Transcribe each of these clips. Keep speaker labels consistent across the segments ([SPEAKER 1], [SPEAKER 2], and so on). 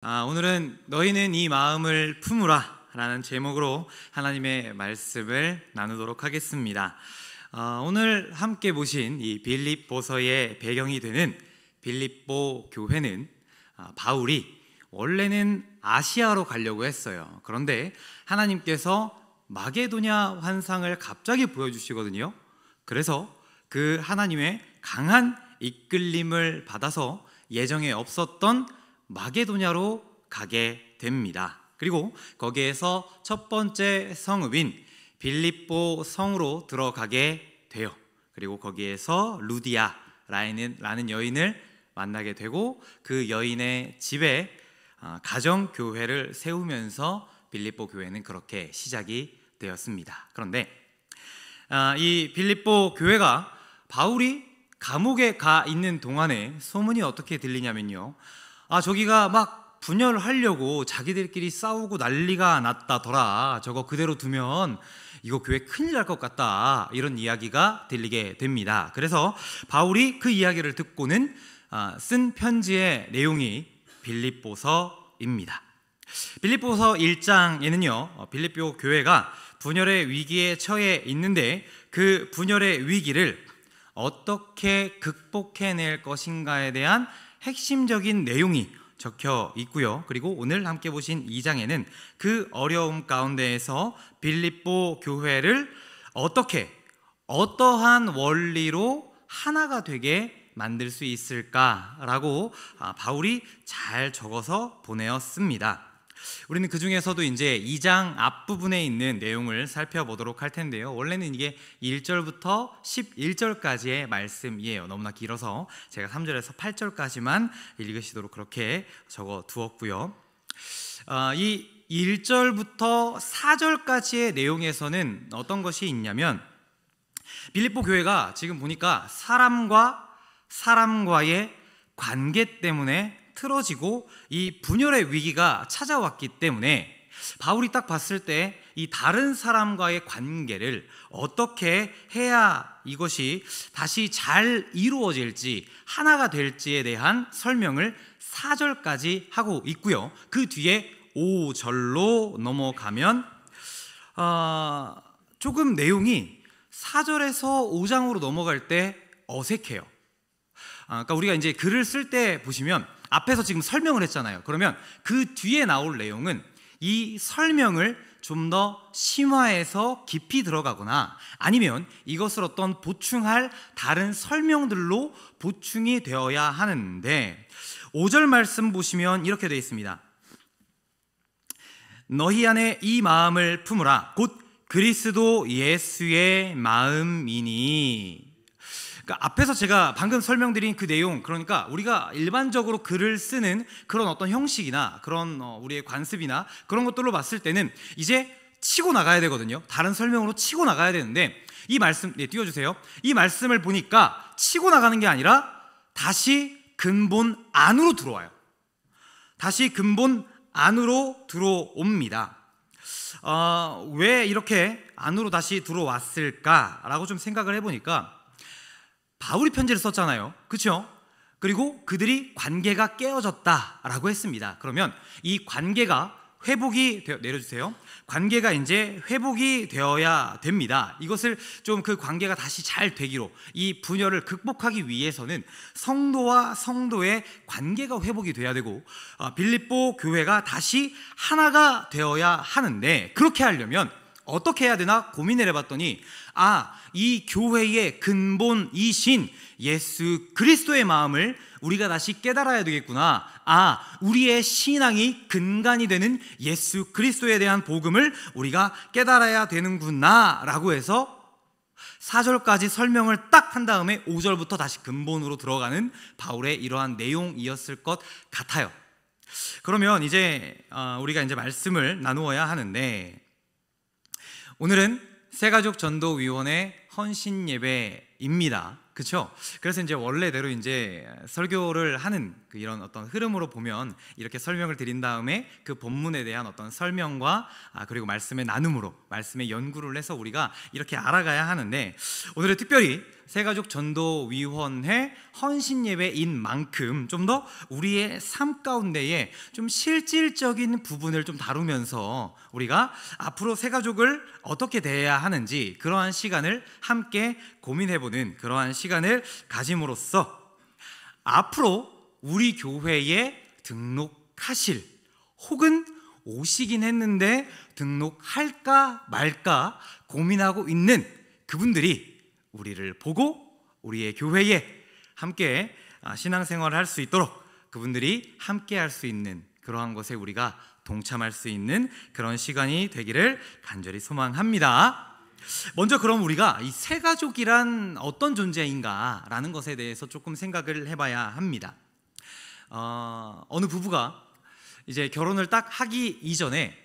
[SPEAKER 1] 오늘은 너희는 이 마음을 품으라 라는 제목으로 하나님의 말씀을 나누도록 하겠습니다. 오늘 함께 보신 이 빌립보서의 배경이 되는 빌립보 교회는 바울이 원래는 아시아로 가려고 했어요. 그런데 하나님께서 마게도냐 환상을 갑자기 보여주시거든요. 그래서 그 하나님의 강한 이끌림을 받아서 예정에 없었던 마게도냐로 가게 됩니다. 그리고 거기에서 첫 번째 성읍인 빌립보 성으로 들어가게 돼요. 그리고 거기에서 루디아라는 여인을 만나게 되고 그 여인의 집에 가정교회를 세우면서 빌립보 교회는 그렇게 시작이 되었습니다. 그런데 이 빌립보 교회가 바울이 감옥에 가 있는 동안에 소문이 어떻게 들리냐면요, 저기가 막 분열하려고 자기들끼리 싸우고 난리가 났다더라, 저거 그대로 두면 이거 교회 큰일 날 것 같다, 이런 이야기가 들리게 됩니다. 그래서 바울이 그 이야기를 듣고는 쓴 편지의 내용이 빌립보서입니다. 빌립보서 1장에는요 빌립보 교회가 분열의 위기에 처해 있는데 그 분열의 위기를 어떻게 극복해낼 것인가에 대한 핵심적인 내용이 적혀 있고요. 그리고 오늘 함께 보신 2장에는 그 어려움 가운데에서 빌립보 교회를 어떠한 원리로 하나가 되게 만들 수 있을까라고 바울이 잘 적어서 보내었습니다. 우리는 그 중에서도 이제 2장 앞부분에 있는 내용을 살펴보도록 할 텐데요. 원래는 이게 1절부터 11절까지의 말씀이에요. 너무나 길어서 제가 3절에서 8절까지만 읽으시도록 그렇게 적어 두었고요. 이 1절부터 4절까지의 내용에서는 어떤 것이 있냐면, 빌립보 교회가 지금 보니까 사람과의 관계 때문에 틀어지고 이 분열의 위기가 찾아왔기 때문에 바울이 딱 봤을 때 이 다른 사람과의 관계를 어떻게 해야 이것이 다시 잘 이루어질지, 하나가 될지에 대한 설명을 4절까지 하고 있고요. 그 뒤에 5절로 넘어가면 조금 내용이 4절에서 5장으로 넘어갈 때 어색해요. 그러니까 우리가 이제 글을 쓸 때 보시면 앞에서 지금 설명을 했잖아요. 그러면 그 뒤에 나올 내용은 이 설명을 좀 더 심화해서 깊이 들어가거나 아니면 이것을 어떤 보충할 다른 설명들로 보충이 되어야 하는데, 5절 말씀 보시면 이렇게 되어 있습니다. 너희 안에 이 마음을 품으라, 곧 그리스도 예수의 마음이니. 그러니까 앞에서 제가 방금 설명드린 그 내용, 그러니까 우리가 일반적으로 글을 쓰는 그런 어떤 형식이나 그런 우리의 관습이나 그런 것들로 봤을 때는 이제 치고 나가야 되거든요. 다른 설명으로 치고 나가야 되는데, 이 말씀 띄워주세요. 이 말씀을 보니까 치고 나가는 게 아니라 다시 근본 안으로 들어와요. 다시 근본 안으로 들어옵니다. 왜 이렇게 안으로 다시 들어왔을까라고 좀 생각을 해보니까, 바울이 편지를 썼잖아요. 그렇죠? 그리고 그들이 관계가 깨어졌다라고 했습니다. 그러면 이 관계가 내려주세요. 관계가 이제 회복이 되어야 됩니다. 이것을 좀 그 관계가 다시 잘 되기로, 이 분열을 극복하기 위해서는 성도와 성도의 관계가 회복이 돼야 되고, 빌립보 교회가 다시 하나가 되어야 하는데, 그렇게 하려면 어떻게 해야 되나 고민을 해봤더니, 이 교회의 근본이신 예수 그리스도의 마음을 우리가 다시 깨달아야 되겠구나. 우리의 신앙이 근간이 되는 예수 그리스도에 대한 복음을 우리가 깨달아야 되는구나 라고 해서 4절까지 설명을 딱 한 다음에 5절부터 다시 근본으로 들어가는 바울의 이러한 내용이었을 것 같아요. 그러면 이제 우리가 이제 말씀을 나누어야 하는데, 오늘은 새가족 전도위원회 헌신 예배입니다. 그렇죠. 그래서 이제 원래대로 이제 설교를 하는 이런 어떤 흐름으로 보면 이렇게 설명을 드린 다음에 그 본문에 대한 어떤 설명과 그리고 말씀의 나눔으로 말씀의 연구를 해서 우리가 이렇게 알아가야 하는데, 오늘은 특별히 새가족 전도위원회 헌신 예배인 만큼 좀 더 우리의 삶 가운데에 좀 실질적인 부분을 좀 다루면서 우리가 앞으로 새가족을 어떻게 대해야 하는지 그러한 시간을 함께 고민해보는 그러한 시간을 가짐으로써 앞으로 우리 교회에 등록하실, 혹은 오시긴 했는데 등록할까 말까 고민하고 있는 그분들이 우리를 보고 우리의 교회에 함께 신앙생활을 할 수 있도록, 그분들이 함께 할 수 있는 그러한 것에 우리가 동참할 수 있는 그런 시간이 되기를 간절히 소망합니다. 먼저 그럼 우리가 이 새가족이란 어떤 존재인가라는 것에 대해서 조금 생각을 해봐야 합니다. 어느 부부가 이제 결혼을 딱 하기 이전에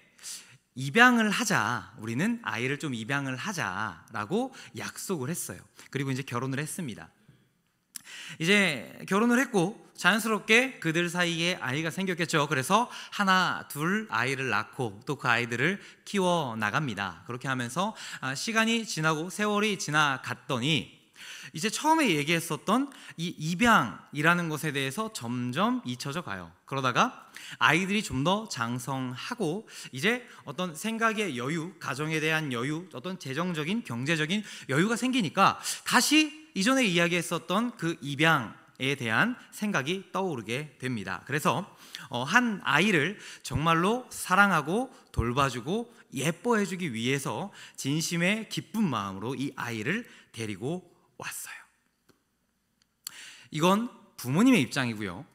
[SPEAKER 1] 입양을 하자, 우리는 아이를 좀 입양을 하자라고 약속을 했어요. 그리고 이제 결혼을 했습니다. 이제 결혼을 했고 자연스럽게 그들 사이에 아이가 생겼겠죠. 그래서 하나 둘 아이를 낳고 또 그 아이들을 키워 나갑니다. 그렇게 하면서 시간이 지나고 세월이 지나갔더니 이제 처음에 얘기했었던 이 입양이라는 것에 대해서 점점 잊혀져 가요. 그러다가 아이들이 좀 더 장성하고 이제 어떤 생각의 여유, 가정에 대한 여유, 어떤 재정적인 경제적인 여유가 생기니까 다시 이전에 이야기했었던 그 입양에 대한 생각이 떠오르게 됩니다. 그래서 한 아이를 정말로 사랑하고 돌봐주고 예뻐해주기 위해서 진심의 기쁜 마음으로 이 아이를 데리고 왔어요. 이건 부모님의 입장이고요.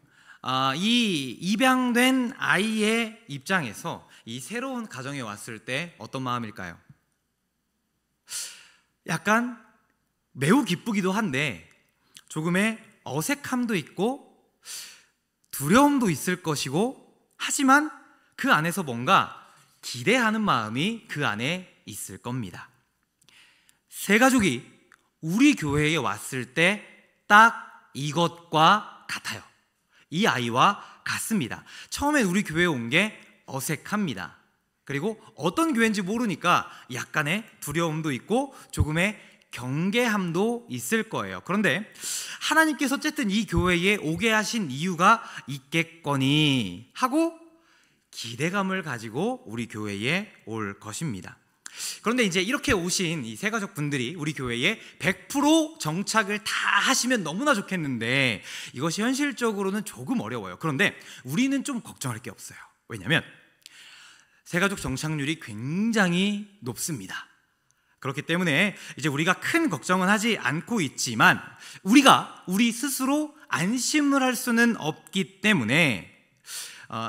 [SPEAKER 1] 이 입양된 아이의 입장에서 이 새로운 가정에 왔을 때 어떤 마음일까요? 약간 매우 기쁘기도 한데 조금의 어색함도 있고 두려움도 있을 것이고, 하지만 그 안에서 뭔가 기대하는 마음이 그 안에 있을 겁니다. 새가족이 우리 교회에 왔을 때 딱 이것과 같아요. 이 아이와 같습니다. 처음엔 우리 교회에 온 게 어색합니다. 그리고 어떤 교회인지 모르니까 약간의 두려움도 있고 조금의 경계함도 있을 거예요. 그런데 하나님께서 어쨌든 이 교회에 오게 하신 이유가 있겠거니 하고 기대감을 가지고 우리 교회에 올 것입니다. 그런데 이제 이렇게 오신 이 새가족 분들이 우리 교회에 100% 정착을 다 하시면 너무나 좋겠는데 이것이 현실적으로는 조금 어려워요. 그런데 우리는 좀 걱정할 게 없어요. 왜냐하면 새가족 정착률이 굉장히 높습니다. 그렇기 때문에 이제 우리가 큰 걱정은 하지 않고 있지만 우리 스스로 안심을 할 수는 없기 때문에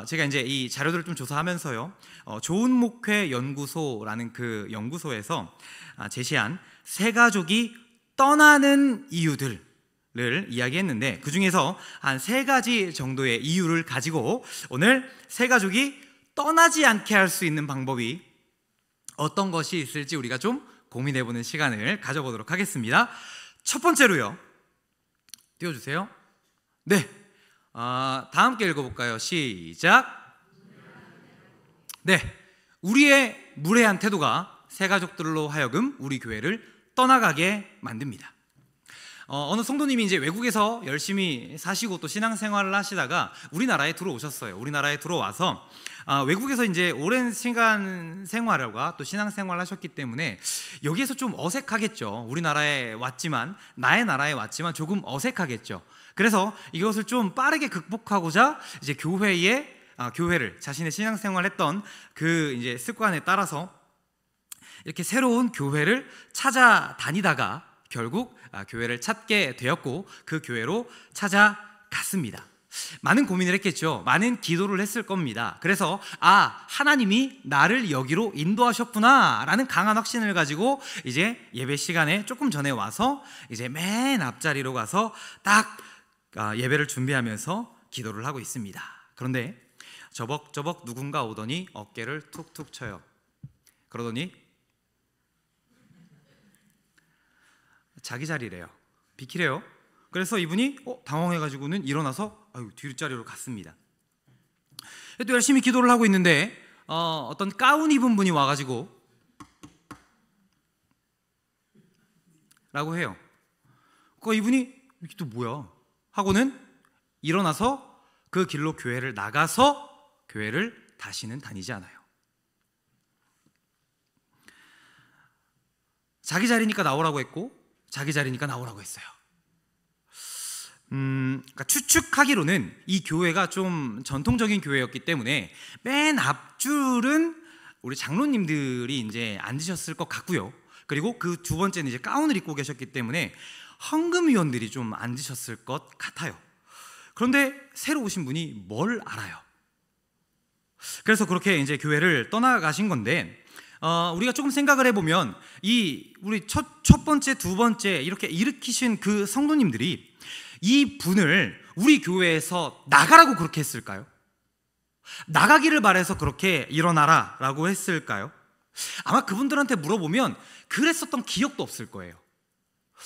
[SPEAKER 1] 제가 이제 이 자료들을 좀 조사하면서요, 좋은 목회 연구소라는 그 연구소에서 제시한 새가족이 떠나는 이유들을 이야기했는데 그 중에서 한 3가지 정도의 이유를 가지고 오늘 새가족이 떠나지 않게 할 수 있는 방법이 어떤 것이 있을지 우리가 좀 고민해보는 시간을 가져보도록 하겠습니다. 첫 번째로요, 띄워주세요. 네, 다 함께 읽어볼까요? 시작. 네, 우리의 무례한 태도가 새가족들로 하여금 우리 교회를 떠나가게 만듭니다. 어느 성도님이 이제 외국에서 열심히 사시고 또 신앙생활을 하시다가 우리나라에 들어오셨어요. 우리나라에 들어와서 외국에서 이제 오랜 시간 생활과 또 신앙생활을 하셨기 때문에 여기에서 좀 어색하겠죠. 우리나라에 왔지만, 나의 나라에 왔지만 조금 어색하겠죠. 그래서 이것을 좀 빠르게 극복하고자 이제 교회를 자신의 신앙생활했던 그 이제 습관에 따라서 이렇게 새로운 교회를 찾아다니다가 결국 교회를 찾게 되었고 그 교회로 찾아갔습니다. 많은 고민을 했겠죠. 많은 기도를 했을 겁니다. 그래서 하나님이 나를 여기로 인도하셨구나 라는 강한 확신을 가지고 이제 예배 시간에 조금 전에 와서 이제 맨 앞자리로 가서 딱 예배를 준비하면서 기도를 하고 있습니다. 그런데 저벅저벅 누군가 오더니 어깨를 툭툭 쳐요. 그러더니 자기 자리래요. 비키래요. 그래서 이분이 당황해가지고는 일어나서 뒷자리로 갔습니다. 또 열심히 기도를 하고 있는데 어떤 가운 입은 분이 와가지고 라고 해요. 이분이 이게 또 뭐야 하고는 일어나서 그 길로 교회를 나가서 교회를 다시는 다니지 않아요. 자기 자리니까 나오라고 했고 자기 자리니까 나오라고 했어요. 그러니까 추측하기로는 이 교회가 좀 전통적인 교회였기 때문에 맨 앞줄은 우리 장로님들이 이제 앉으셨을 것 같고요. 그리고 그 두 번째는 이제 가운을 입고 계셨기 때문에 헌금위원들이 좀 앉으셨을 것 같아요. 그런데 새로 오신 분이 뭘 알아요? 그래서 그렇게 이제 교회를 떠나가신 건데 우리가 조금 생각을 해보면 우리 첫 번째, 두 번째 이렇게 일으키신 그 성도님들이 이 분을 우리 교회에서 나가라고 그렇게 했을까요? 나가기를 바라서 그렇게 일어나라 라고 했을까요? 아마 그분들한테 물어보면 그랬었던 기억도 없을 거예요.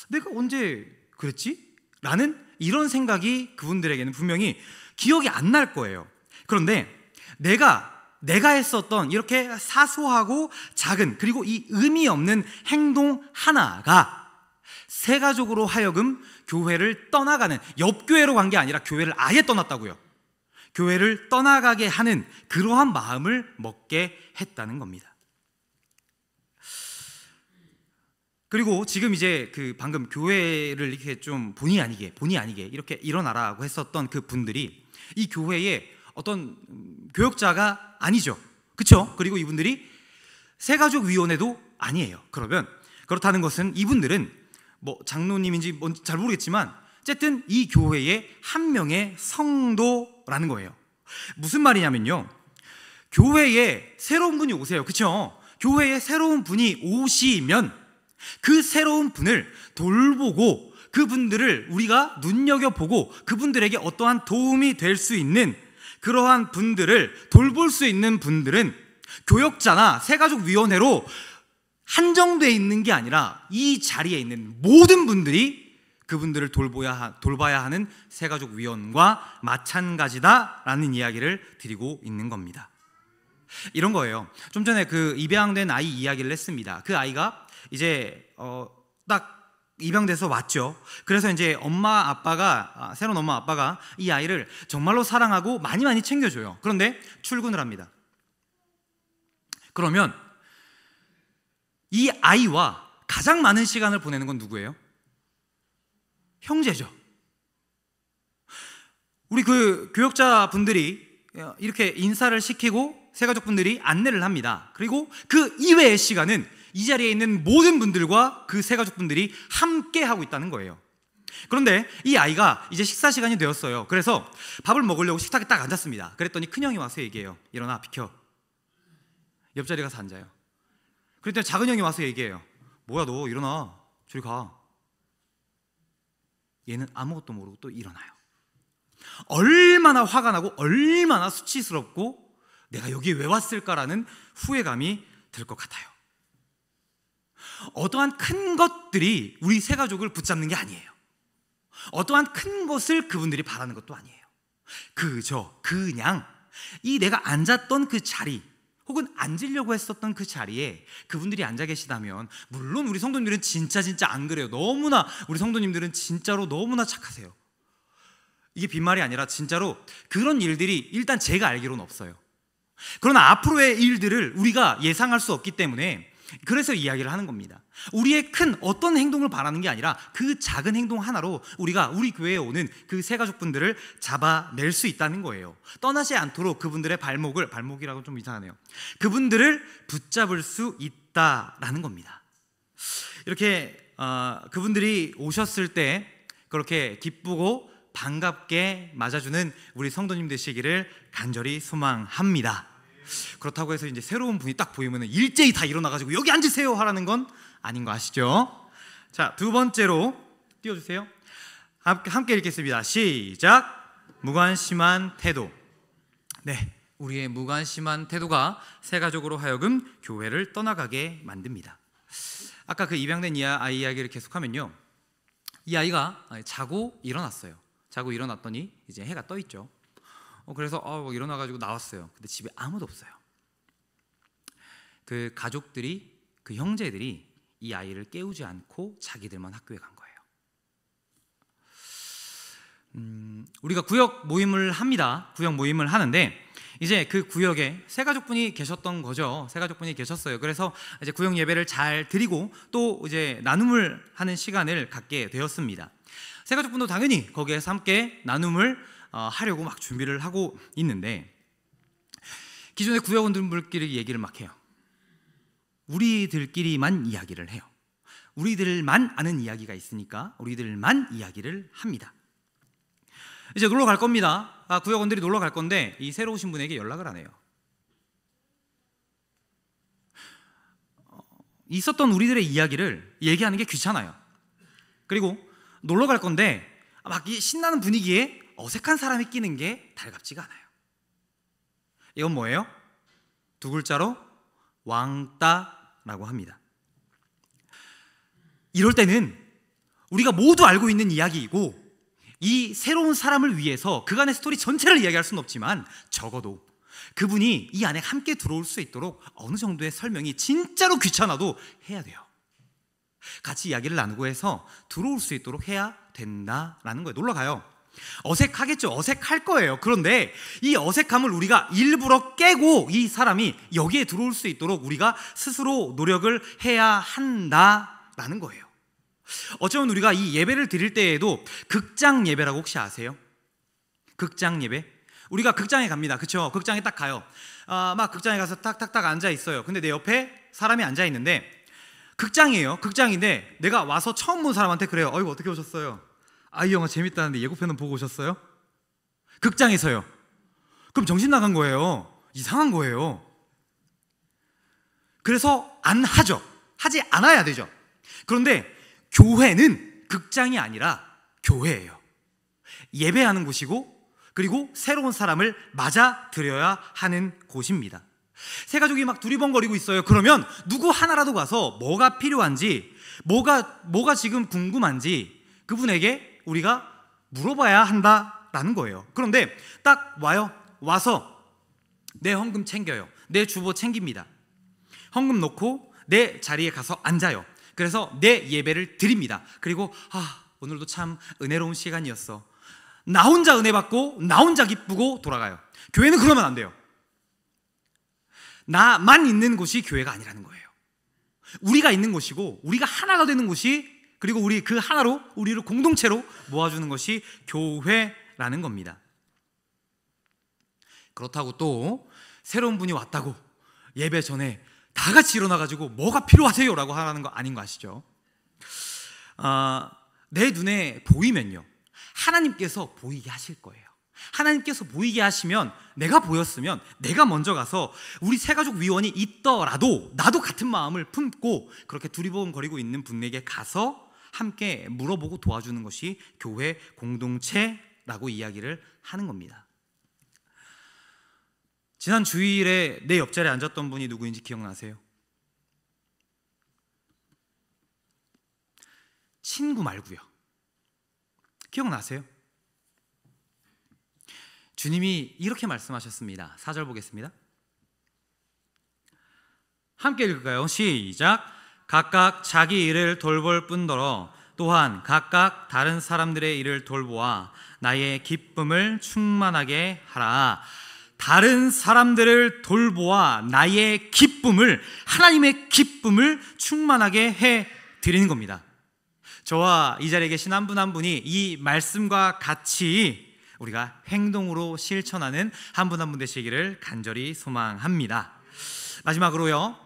[SPEAKER 1] 내가 언제 그랬지? 라는 이런 생각이 그분들에게는 분명히 기억이 안 날 거예요. 그런데 내가 했었던 이렇게 사소하고 작은 그리고 이 의미 없는 행동 하나가 세가족으로 하여금 교회를 떠나가는, 옆교회로 간 게 아니라 교회를 아예 떠났다고요. 교회를 떠나가게 하는 그러한 마음을 먹게 했다는 겁니다. 그리고 지금 이제 방금 교회를 이렇게 좀 본의 아니게 이렇게 일어나라고 했었던 그 분들이 이 교회의 어떤 교역자가 아니죠. 그렇죠? 그리고 이분들이 세가족위원회도 아니에요. 그러면 그렇다는 것은 이분들은 뭐 장로님인지 뭔지 잘 모르겠지만 어쨌든 이 교회의 한 명의 성도라는 거예요. 무슨 말이냐면요, 교회에 새로운 분이 오세요. 그렇죠? 교회에 새로운 분이 오시면 그 새로운 분을 돌보고 그분들을 우리가 눈여겨보고 그분들에게 어떠한 도움이 될 수 있는 그러한 분들을 돌볼 수 있는 분들은 교역자나 세가족위원회로 한정되어 있는 게 아니라 이 자리에 있는 모든 분들이 그분들을 돌봐야 하는 세가족위원과 마찬가지다라는 이야기를 드리고 있는 겁니다. 이런 거예요. 좀 전에 그 입양된 아이 이야기를 했습니다. 그 아이가 이제 딱 입양돼서 왔죠. 그래서 이제 새로운 엄마 아빠가 이 아이를 정말로 사랑하고 많이 챙겨줘요. 그런데 출근을 합니다. 그러면 이 아이와 가장 많은 시간을 보내는 건 누구예요? 형제죠. 우리 그 교역자 분들이 이렇게 인사를 시키고 세가족분들이 안내를 합니다. 그리고 그 이외의 시간은 이 자리에 있는 모든 분들과 그 세가족분들이 함께 하고 있다는 거예요. 그런데 이 아이가 이제 식사 시간이 되었어요. 그래서 밥을 먹으려고 식탁에 딱 앉았습니다. 그랬더니 큰형이 와서 얘기해요. 일어나, 비켜. 옆자리 가서 앉아요. 그랬더니 작은 형이 와서 얘기해요. 뭐야, 너 일어나, 저리 가. 얘는 아무것도 모르고 또 일어나요. 얼마나 화가 나고 얼마나 수치스럽고 내가 여기에 왜 왔을까라는 후회감이 들 것 같아요. 어떠한 큰 것들이 우리 세가족을 붙잡는 게 아니에요. 어떠한 큰 것을 그분들이 바라는 것도 아니에요. 그냥 이 내가 앉았던 그 자리 혹은 앉으려고 했었던 그 자리에 그분들이 앉아 계시다면, 물론 우리 성도님들은 진짜 안 그래요. 너무나 우리 성도님들은 진짜로 너무나 착하세요. 이게 빈말이 아니라 진짜로 그런 일들이 일단 제가 알기로는 없어요. 그러나 앞으로의 일들을 우리가 예상할 수 없기 때문에 그래서 이야기를 하는 겁니다. 우리의 큰 어떤 행동을 바라는 게 아니라 그 작은 행동 하나로 우리가 우리 교회에 오는 그 세가족분들을 잡아낼 수 있다는 거예요. 떠나지 않도록 그분들의 발목이라고 좀 이상하네요. 그분들을 붙잡을 수 있다라는 겁니다. 이렇게 그분들이 오셨을 때 그렇게 기쁘고 반갑게 맞아주는 우리 성도님 되시기를 간절히 소망합니다. 그렇다고 해서 이제 새로운 분이 딱 보이면 일제히 다 일어나가지고 여기 앉으세요 하라는 건 아닌 거 아시죠? 자, 두 번째로 띄워주세요. 함께 읽겠습니다. 시작. 무관심한 태도. 네, 우리의 무관심한 태도가 세가족으로 하여금 교회를 떠나가게 만듭니다. 아까 그 입양된 아이 이야기를 계속하면요, 이 아이가 자고 일어났어요. 자고 일어났더니 이제 해가 떠 있죠. 그래서 일어나가지고 나왔어요. 근데 집에 아무도 없어요. 그 가족들이, 그 형제들이 이 아이를 깨우지 않고 자기들만 학교에 간 거예요. 우리가 구역 모임을 합니다. 구역 모임을 하는데 이제 그 구역에 세 가족분이 계셨던 거죠. 세 가족분이 계셨어요. 그래서 이제 구역 예배를 잘 드리고 또 이제 나눔을 하는 시간을 갖게 되었습니다. 세 가족분도 당연히 거기에서 함께 나눔을 하려고 막 준비를 하고 있는데 기존의 구역원들끼리 얘기를 막 해요. 우리들끼리만 이야기를 해요. 우리들만 아는 이야기가 있으니까 우리들만 이야기를 합니다. 이제 놀러 갈 겁니다. 구역원들이 놀러 갈 건데 이 새로 오신 분에게 연락을 안 해요. 있었던 우리들의 이야기를 얘기하는 게 귀찮아요. 그리고 놀러 갈 건데 막 이 신나는 분위기에 어색한 사람이 끼는 게 달갑지가 않아요. 이건 뭐예요? 두 글자로 왕따라고 합니다. 이럴 때는 우리가 모두 알고 있는 이야기이고 이 새로운 사람을 위해서 그간의 스토리 전체를 이야기할 수는 없지만 적어도 그분이 이 안에 함께 들어올 수 있도록 어느 정도의 설명이 진짜로 귀찮아도 해야 돼요. 같이 이야기를 나누고 해서 들어올 수 있도록 해야 된다라는 거예요. 놀러 가요. 어색하겠죠. 어색할 거예요. 그런데 이 어색함을 우리가 일부러 깨고 이 사람이 여기에 들어올 수 있도록 우리가 스스로 노력을 해야 한다라는 거예요. 어쩌면 우리가 이 예배를 드릴 때에도 극장 예배라고 혹시 아세요? 극장 예배? 우리가 극장에 갑니다. 그렇죠? 극장에 딱 가요. 막 극장에 가서 딱딱딱 앉아 있어요. 근데 내 옆에 사람이 앉아 있는데 극장이에요. 극장인데 내가 와서 처음 본 사람한테 그래요. 이거 어떻게 오셨어요? 이 영화 재밌다는데 예고편은 보고 오셨어요? 극장에서요. 그럼 정신 나간 거예요. 이상한 거예요. 그래서 안 하죠. 하지 않아야 되죠. 그런데 교회는 극장이 아니라 교회예요. 예배하는 곳이고 그리고 새로운 사람을 맞아들여야 하는 곳입니다. 세 가족이 막 두리번거리고 있어요. 그러면 누구 하나라도 가서 뭐가 필요한지 뭐가 지금 궁금한지 그분에게 우리가 물어봐야 한다라는 거예요. 그런데 딱 와요. 와서 내 헌금 챙겨요. 내 주보 챙깁니다. 헌금 놓고 내 자리에 가서 앉아요. 그래서 내 예배를 드립니다. 그리고 오늘도 참 은혜로운 시간이었어. 나 혼자 은혜 받고 나 혼자 기쁘고 돌아가요. 교회는 그러면 안 돼요. 나만 있는 곳이 교회가 아니라는 거예요. 우리가 있는 곳이고 우리가 하나가 되는 곳이 그리고 우리 그 하나로 우리를 공동체로 모아주는 것이 교회라는 겁니다. 그렇다고 또 새로운 분이 왔다고 예배 전에 다 같이 일어나가지고 뭐가 필요하세요? 라고 하라는 거 아닌 거 아시죠? 내 눈에 보이면요 하나님께서 보이게 하실 거예요. 하나님께서 보이게 하시면 내가 보였으면 내가 먼저 가서 우리 새가족 위원이 있더라도 나도 같은 마음을 품고 그렇게 두리번거리고 있는 분에게 가서 함께 물어보고 도와주는 것이 교회 공동체라고 이야기를 하는 겁니다. 지난 주일에 내 옆자리에 앉았던 분이 누구인지 기억나세요? 친구 말고요. 기억나세요? 주님이 이렇게 말씀하셨습니다. 4절 보겠습니다. 함께 읽을까요? 시작. 각각 자기 일을 돌볼 뿐더러 또한 각각 다른 사람들의 일을 돌보아 나의 기쁨을 충만하게 하라. 다른 사람들을 돌보아 나의 기쁨을, 하나님의 기쁨을 충만하게 해 드리는 겁니다. 저와 이 자리에 계신 한 분 한 분이 이 말씀과 같이 우리가 행동으로 실천하는 한 분 한 분 되시기를 간절히 소망합니다. 마지막으로요,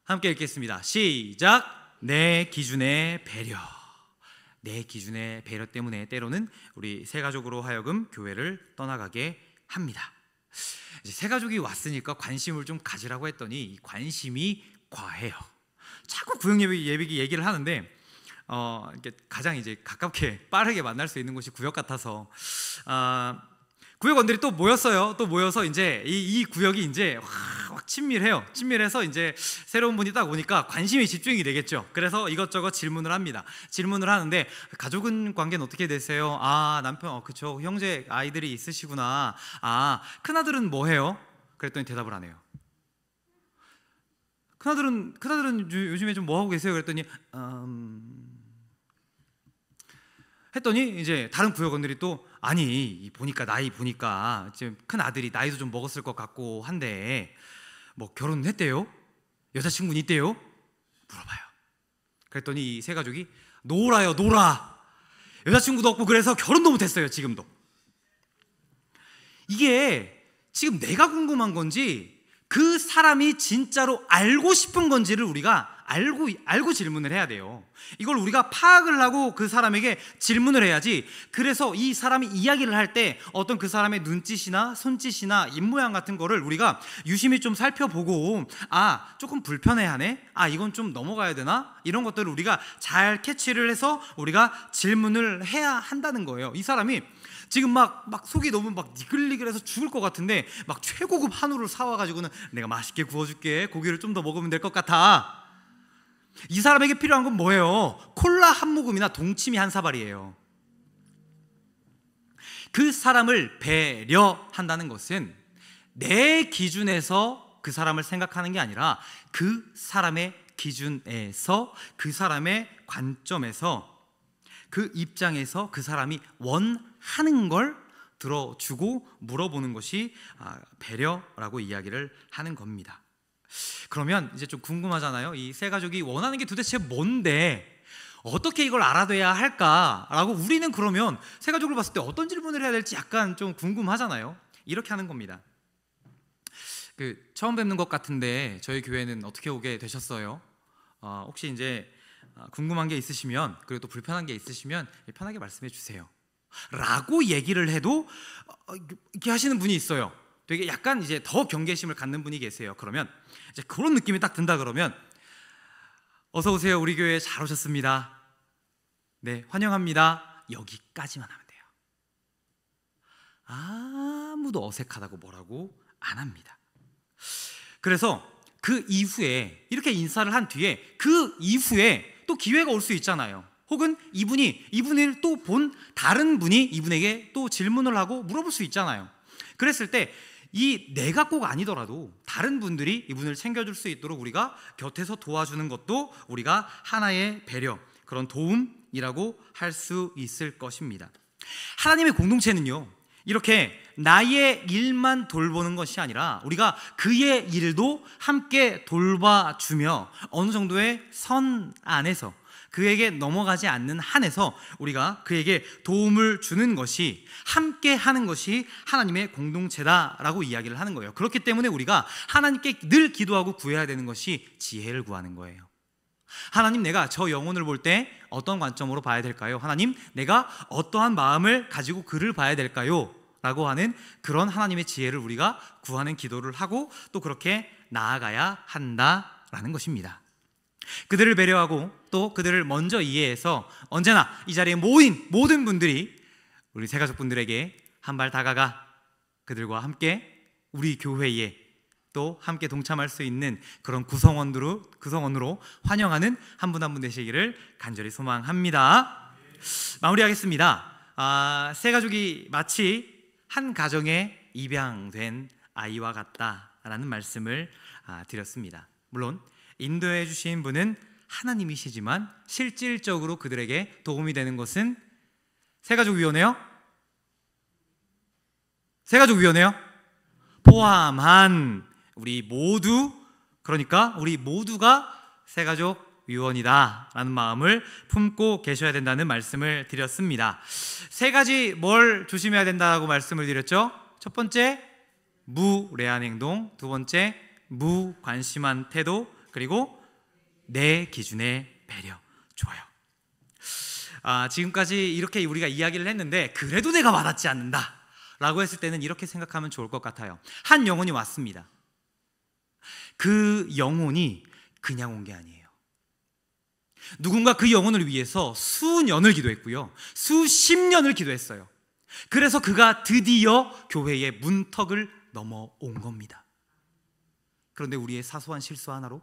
[SPEAKER 1] 함께 읽겠습니다. 시작. 내 기준의 배려. 내 기준의 배려 때문에 때로는 우리 새 가족으로 하여금 교회를 떠나가게 합니다. 이제 새 가족이 왔으니까 관심을 좀 가지라고 했더니 이 관심이 과해요. 자꾸 구역 예배기 얘기를 하는데 이렇게 가장 이제 가깝게 빠르게 만날 수 있는 곳이 구역 같아서 구역원들이 또 모였어요. 또 모여서 이제 이 구역이 이제 확 친밀해서 이제 새로운 분이 딱 오니까 관심이 집중이 되겠죠. 그래서 이것저것 질문을 합니다. 질문을 하는데 가족은 관계는 어떻게 되세요? 아, 남편, 그쵸, 형제 아이들이 있으시구나. 아, 큰아들은 뭐 해요? 그랬더니 대답을 안 해요. 큰아들은 요즘에 좀 뭐 하고 계세요? 그랬더니 했더니 이제 다른 부역원들이 또 아니, 나이 보니까 지금 큰 아들이 나이도 좀 먹었을 것 같고 한데 뭐 결혼했대요? 여자친구는 있대요? 물어봐요. 그랬더니 이 세 가족이 놀아요. 여자친구도 없고 그래서 결혼도 못했어요. 지금도. 이게 지금 내가 궁금한 건지 그 사람이 진짜로 알고 싶은 건지를 우리가 알고 질문을 해야 돼요. 이걸 우리가 파악을 하고 그 사람에게 질문을 해야지. 그래서 이 사람이 이야기를 할 때 어떤 그 사람의 눈짓이나 손짓이나 입모양 같은 거를 우리가 유심히 좀 살펴보고 아, 조금 불편해하네? 아, 이건 좀 넘어가야 되나? 이런 것들을 우리가 잘 캐치를 해서 우리가 질문을 해야 한다는 거예요. 이 사람이 지금 막 속이 너무 막 니글니글해서 죽을 것 같은데 막 최고급 한우를 사와가지고는 내가 맛있게 구워줄게, 고기를 좀 더 먹으면 될 것 같아. 이 사람에게 필요한 건 뭐예요? 콜라 한 모금이나 동치미 한 사발이에요. 그 사람을 배려한다는 것은 내 기준에서 그 사람을 생각하는 게 아니라 그 사람의 기준에서, 그 사람의 관점에서, 그 입장에서 그 사람이 원하는 걸 들어주고 물어보는 것이 배려라고 이야기를 하는 겁니다. 그러면 이제 좀 궁금하잖아요. 이 세 가족이 원하는 게 도대체 뭔데, 어떻게 이걸 알아둬야 할까라고 우리는 그러면 세 가족을 봤을 때 어떤 질문을 해야 될지 약간 좀 궁금하잖아요. 이렇게 하는 겁니다. 처음 뵙는 것 같은데 저희 교회는 어떻게 오게 되셨어요? 혹시 이제 궁금한 게 있으시면, 그리고 또 불편한 게 있으시면 편하게 말씀해 주세요 라고 얘기를 해도 이렇게 하시는 분이 있어요. 되게 약간 이제 더 경계심을 갖는 분이 계세요. 그러면 이제 그런 느낌이 딱 든다 그러면 어서 오세요, 우리 교회에 잘 오셨습니다, 네, 환영합니다, 여기까지만 하면 돼요. 아무도 어색하다고 뭐라고 안 합니다. 그래서 그 이후에 이렇게 인사를 한 뒤에 그 이후에 또 기회가 올 수 있잖아요. 혹은 이분을 또 본 다른 분이 이분에게 또 질문을 하고 물어볼 수 있잖아요. 그랬을 때 내가 꼭 아니더라도 다른 분들이 이분을 챙겨줄 수 있도록 우리가 곁에서 도와주는 것도 우리가 하나의 배려, 그런 도움이라고 할 수 있을 것입니다. 하나님의 공동체는요, 이렇게 나의 일만 돌보는 것이 아니라 우리가 그의 일도 함께 돌봐주며 어느 정도의 선 안에서, 그에게 넘어가지 않는 한에서 우리가 그에게 도움을 주는 것이, 함께 하는 것이 하나님의 공동체다라고 이야기를 하는 거예요. 그렇기 때문에 우리가 하나님께 늘 기도하고 구해야 되는 것이 지혜를 구하는 거예요. 하나님, 내가 저 영혼을 볼 때 어떤 관점으로 봐야 될까요? 하나님, 내가 어떠한 마음을 가지고 그를 봐야 될까요? 라고 하는 그런 하나님의 지혜를 우리가 구하는 기도를 하고 또 그렇게 나아가야 한다라는 것입니다. 그들을 배려하고 또 그들을 먼저 이해해서 언제나 이 자리에 모인 모든 분들이 우리 세 가족분들에게 한 발 다가가 그들과 함께 우리 교회에 또 함께 동참할 수 있는 그런 구성원으로 환영하는 한 분 한 분 되시기를 간절히 소망합니다. 마무리하겠습니다. 세 가족이 마치 한 가정에 입양된 아이와 같다라는 말씀을 드렸습니다. 물론 인도해 주신 분은 하나님이시지만 실질적으로 그들에게 도움이 되는 것은 세가족위원회요? 세가족위원회요? 포함한 우리 모두, 그러니까 우리 모두가 세가족위원이다 라는 마음을 품고 계셔야 된다는 말씀을 드렸습니다. 세 가지 뭘 조심해야 된다고 말씀을 드렸죠? 첫 번째, 무례한 행동. 두 번째, 무관심한 태도. 그리고 내 기준의 배려. 좋아요. 지금까지 이렇게 우리가 이야기를 했는데 그래도 내가 와닿지 않는다 라고 했을 때는 이렇게 생각하면 좋을 것 같아요. 한 영혼이 왔습니다. 그 영혼이 그냥 온 게 아니에요. 누군가 그 영혼을 위해서 수년을 기도했고요, 수십 년을 기도했어요. 그래서 그가 드디어 교회의 문턱을 넘어온 겁니다. 그런데 우리의 사소한 실수 하나로,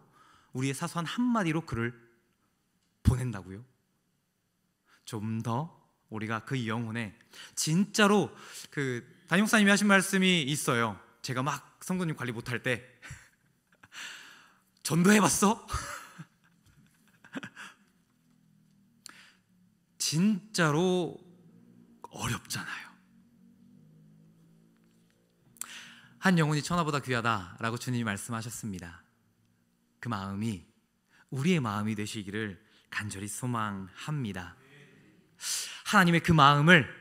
[SPEAKER 1] 우리의 사소한 한마디로 그를 보낸다고요? 좀 더 우리가 그 영혼에 진짜로 담임 목사님이 하신 말씀이 있어요. 제가 막 성도님 관리 못할 때 전도해봤어? 진짜로 어렵잖아요. 한 영혼이 천하보다 귀하다라고 주님이 말씀하셨습니다. 그 마음이 우리의 마음이 되시기를 간절히 소망합니다. 하나님의 그 마음을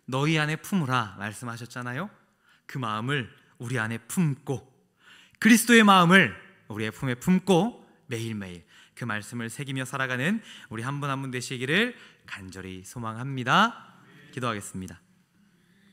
[SPEAKER 1] 너희 안에 품으라 말씀하셨잖아요. 그 마음을 우리 안에 품고, 그리스도의 마음을 우리의 품에 품고 매일매일 그 말씀을 새기며 살아가는 우리 한 분 한 분 되시기를 간절히 소망합니다. 기도하겠습니다.